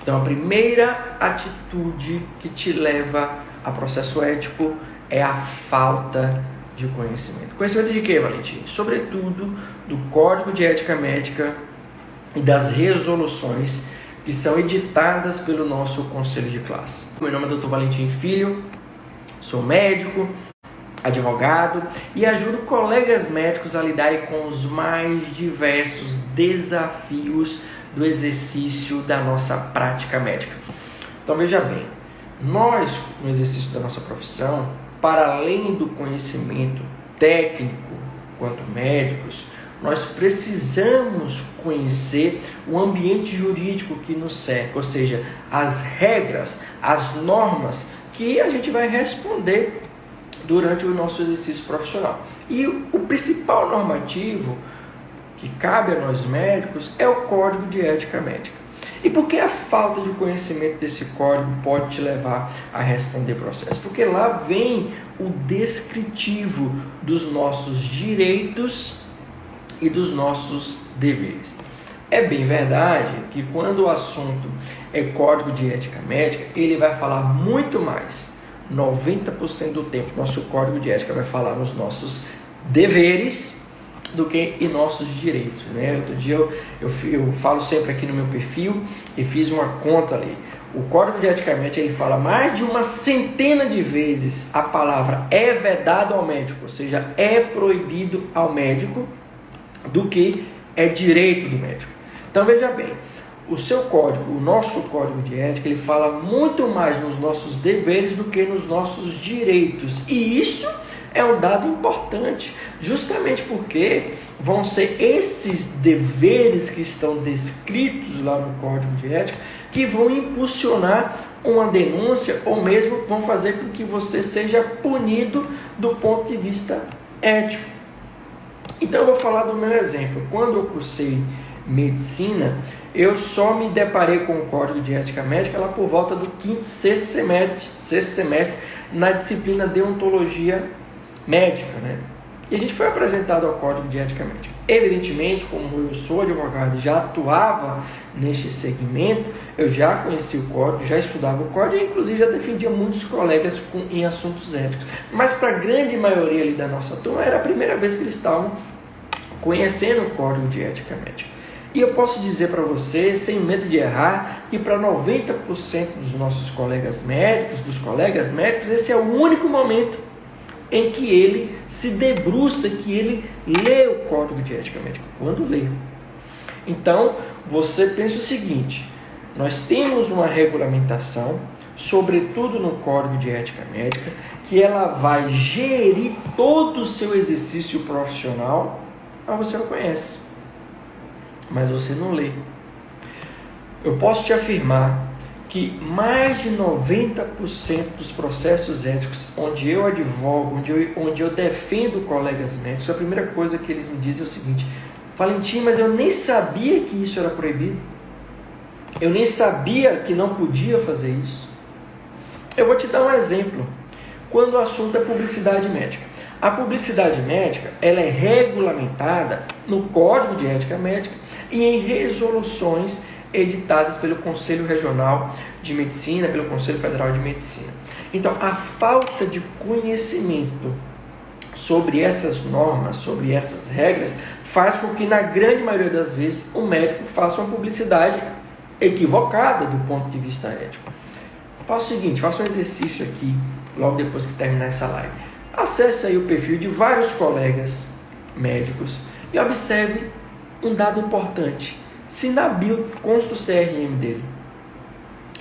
Então, a primeira atitude que te leva a processo ético é a falta de conhecimento. Conhecimento de quê, Valentim? Sobretudo do Código de Ética Médica e das resoluções que são editadas pelo nosso conselho de classe. Meu nome é Dr. Valentim Filho, sou médico, advogado e ajudo colegas médicos a lidarem com os mais diversos desafios do exercício da nossa prática médica. Então veja bem, nós no exercício da nossa profissão, para além do conhecimento técnico quanto médicos, nós precisamos conhecer o ambiente jurídico que nos cerca, ou seja, as regras, as normas que a gente vai responder durante o nosso exercício profissional. E o principal normativo que cabe a nós médicos é o Código de Ética Médica. E por que a falta de conhecimento desse código pode te levar a responder processo? Porque lá vem o descritivo dos nossos direitos e dos nossos deveres. É bem verdade que quando o assunto é Código de Ética Médica, ele vai falar muito mais. 90% do tempo, nosso Código de Ética vai falar nos nossos deveres do que em nossos direitos, né? Outro dia eu falo sempre aqui no meu perfil e fiz uma conta ali. O Código de Ética Médica ele fala mais de uma centena de vezes a palavra é vedado ao médico, ou seja, é proibido ao médico, do que é direito do médico. Então veja bem, o seu código, o nosso Código de Ética, ele fala muito mais nos nossos deveres do que nos nossos direitos. E isso é um dado importante, justamente porque vão ser esses deveres que estão descritos lá no Código de Ética que vão impulsionar uma denúncia ou mesmo vão fazer com que você seja punido do ponto de vista ético. Então eu vou falar do meu exemplo. Quando eu cursei medicina, eu só me deparei com o Código de Ética Médica lá por volta do sexto semestre na disciplina Deontologia Médica, né? E a gente foi apresentado ao Código de Ética Médica. Evidentemente, como eu sou advogado e já atuava neste segmento, eu já conhecia o Código, já estudava o Código e inclusive já defendia muitos colegas em assuntos éticos. Mas para a grande maioria ali da nossa turma, era a primeira vez que eles estavam conhecendo o Código de Ética Médica. E eu posso dizer para você, sem medo de errar, que para 90% dos nossos colegas médicos, esse é o único momento em que ele se debruça, que ele lê o Código de Ética Médica, quando lê. Então, você pensa o seguinte, nós temos uma regulamentação, sobretudo no Código de Ética Médica, que ela vai gerir todo o seu exercício profissional, mas você não conhece, mas você não lê. Eu posso te afirmar que mais de 90% dos processos éticos onde eu advogo, onde eu defendo colegas médicos, a primeira coisa que eles me dizem é o seguinte: Valentim, mas eu nem sabia que isso era proibido. Eu nem sabia que não podia fazer isso. Eu vou te dar um exemplo. Quando o assunto é publicidade médica. A publicidade médica ela é regulamentada no Código de Ética Médica e em resoluções editadas pelo Conselho Regional de Medicina, pelo Conselho Federal de Medicina. Então, a falta de conhecimento sobre essas normas, sobre essas regras, faz com que, na grande maioria das vezes, o médico faça uma publicidade equivocada do ponto de vista ético. Faça o seguinte, faça um exercício aqui, logo depois que terminar essa live. Acesse aí o perfil de vários colegas médicos e observe um dado importante. Se na bio consta o CRM dele.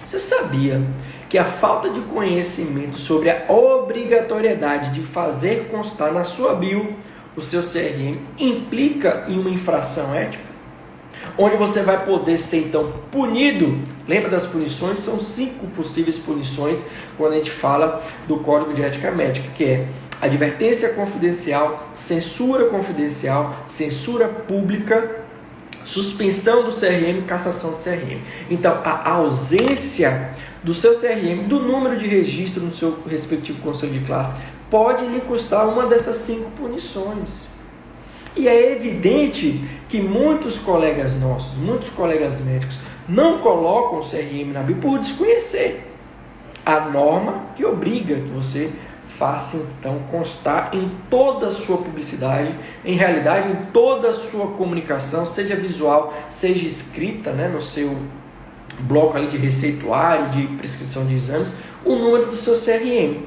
Você sabia que a falta de conhecimento sobre a obrigatoriedade de fazer constar na sua bio o seu CRM implica em uma infração ética? Onde você vai poder ser então punido. Lembra das punições? São 5 possíveis punições quando a gente fala do Código de Ética Médica, que é advertência confidencial, censura pública, suspensão do CRM, cassação do CRM. Então, a ausência do seu CRM, do número de registro no seu respectivo conselho de classe, pode lhe custar uma dessas 5 punições. E é evidente que muitos colegas nossos, muitos colegas médicos, não colocam o CRM na bio por desconhecer a norma que obriga que você faça então constar em toda a sua publicidade, em realidade em toda a sua comunicação, seja visual, seja escrita, né, no seu bloco ali de receituário, de prescrição de exames, o número do seu CRM.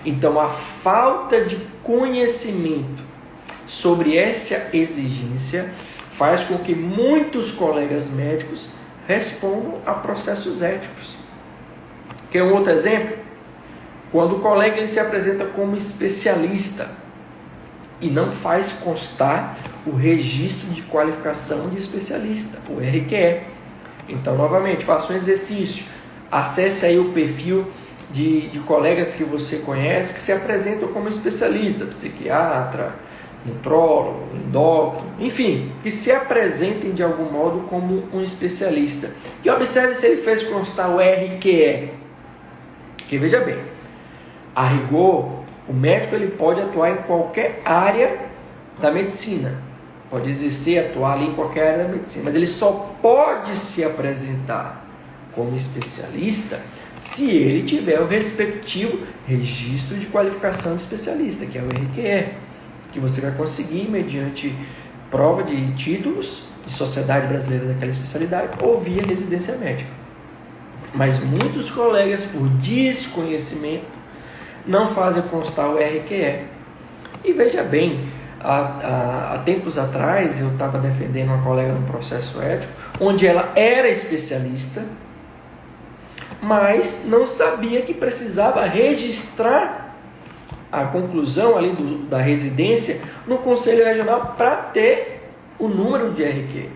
Então a falta de conhecimento sobre essa exigência faz com que muitos colegas médicos respondam a processos éticos. Quer um outro exemplo? Quando o colega ele se apresenta como especialista e não faz constar o registro de qualificação de especialista, o RQE. Então, novamente, faça um exercício. Acesse aí o perfil de colegas que você conhece que se apresentam como especialista, psiquiatra, nutrólogo, endócrino, enfim, que se apresentem de algum modo como um especialista. E observe se ele fez constar o RQE. Porque veja bem, a rigor, o médico ele pode atuar em qualquer área da medicina, pode exercer, atuar ali em qualquer área da medicina, mas ele só pode se apresentar como especialista se ele tiver o respectivo registro de qualificação de especialista, que é o RQE, que você vai conseguir mediante prova de títulos de Sociedade Brasileira daquela especialidade ou via residência médica. Mas muitos colegas, por desconhecimento, não fazem constar o RQE. E veja bem, há tempos atrás eu estava defendendo uma colega no processo ético, onde ela era especialista, mas não sabia que precisava registrar a conclusão ali da residência no Conselho Regional para ter o número de RQE.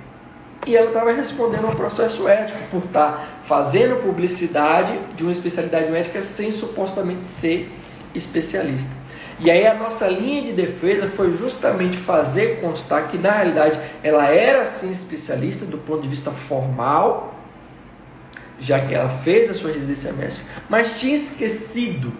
E ela estava respondendo ao processo ético por estar fazendo publicidade de uma especialidade médica sem supostamente ser especialista. E aí a nossa linha de defesa foi justamente fazer constar que na realidade ela era sim especialista do ponto de vista formal, já que ela fez a sua residência médica, mas tinha esquecido,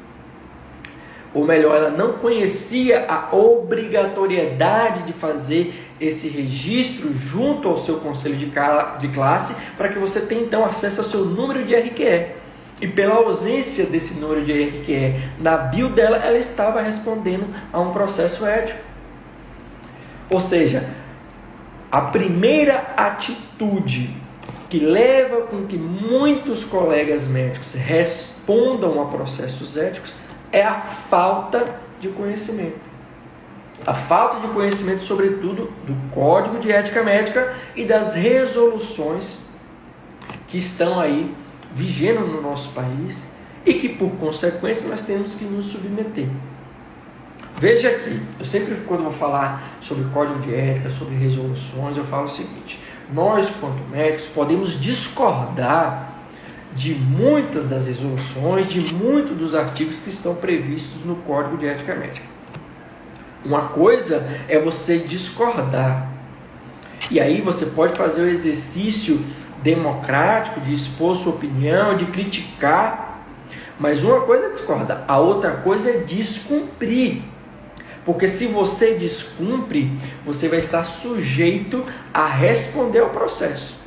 ou melhor, ela não conhecia a obrigatoriedade de fazer esse registro junto ao seu conselho de classe, para que você tenha então acesso ao seu número de RQE. E pela ausência desse número de RQE na bio dela, ela estava respondendo a um processo ético. Ou seja, a primeira atitude que leva com que muitos colegas médicos respondam a processos éticos é a falta de conhecimento. A falta de conhecimento, sobretudo, do Código de Ética Médica e das resoluções que estão aí vigendo no nosso país e que, por consequência, nós temos que nos submeter. Veja aqui, eu sempre, quando vou falar sobre Código de Ética, sobre resoluções, eu falo o seguinte: nós, quanto médicos, podemos discordar de muitas das resoluções, de muitos dos artigos que estão previstos no Código de Ética Médica. Uma coisa é você discordar, e aí você pode fazer o exercício democrático de expor sua opinião, de criticar, mas uma coisa é discordar, a outra coisa é descumprir, porque se você descumpre, você vai estar sujeito a responder ao processo.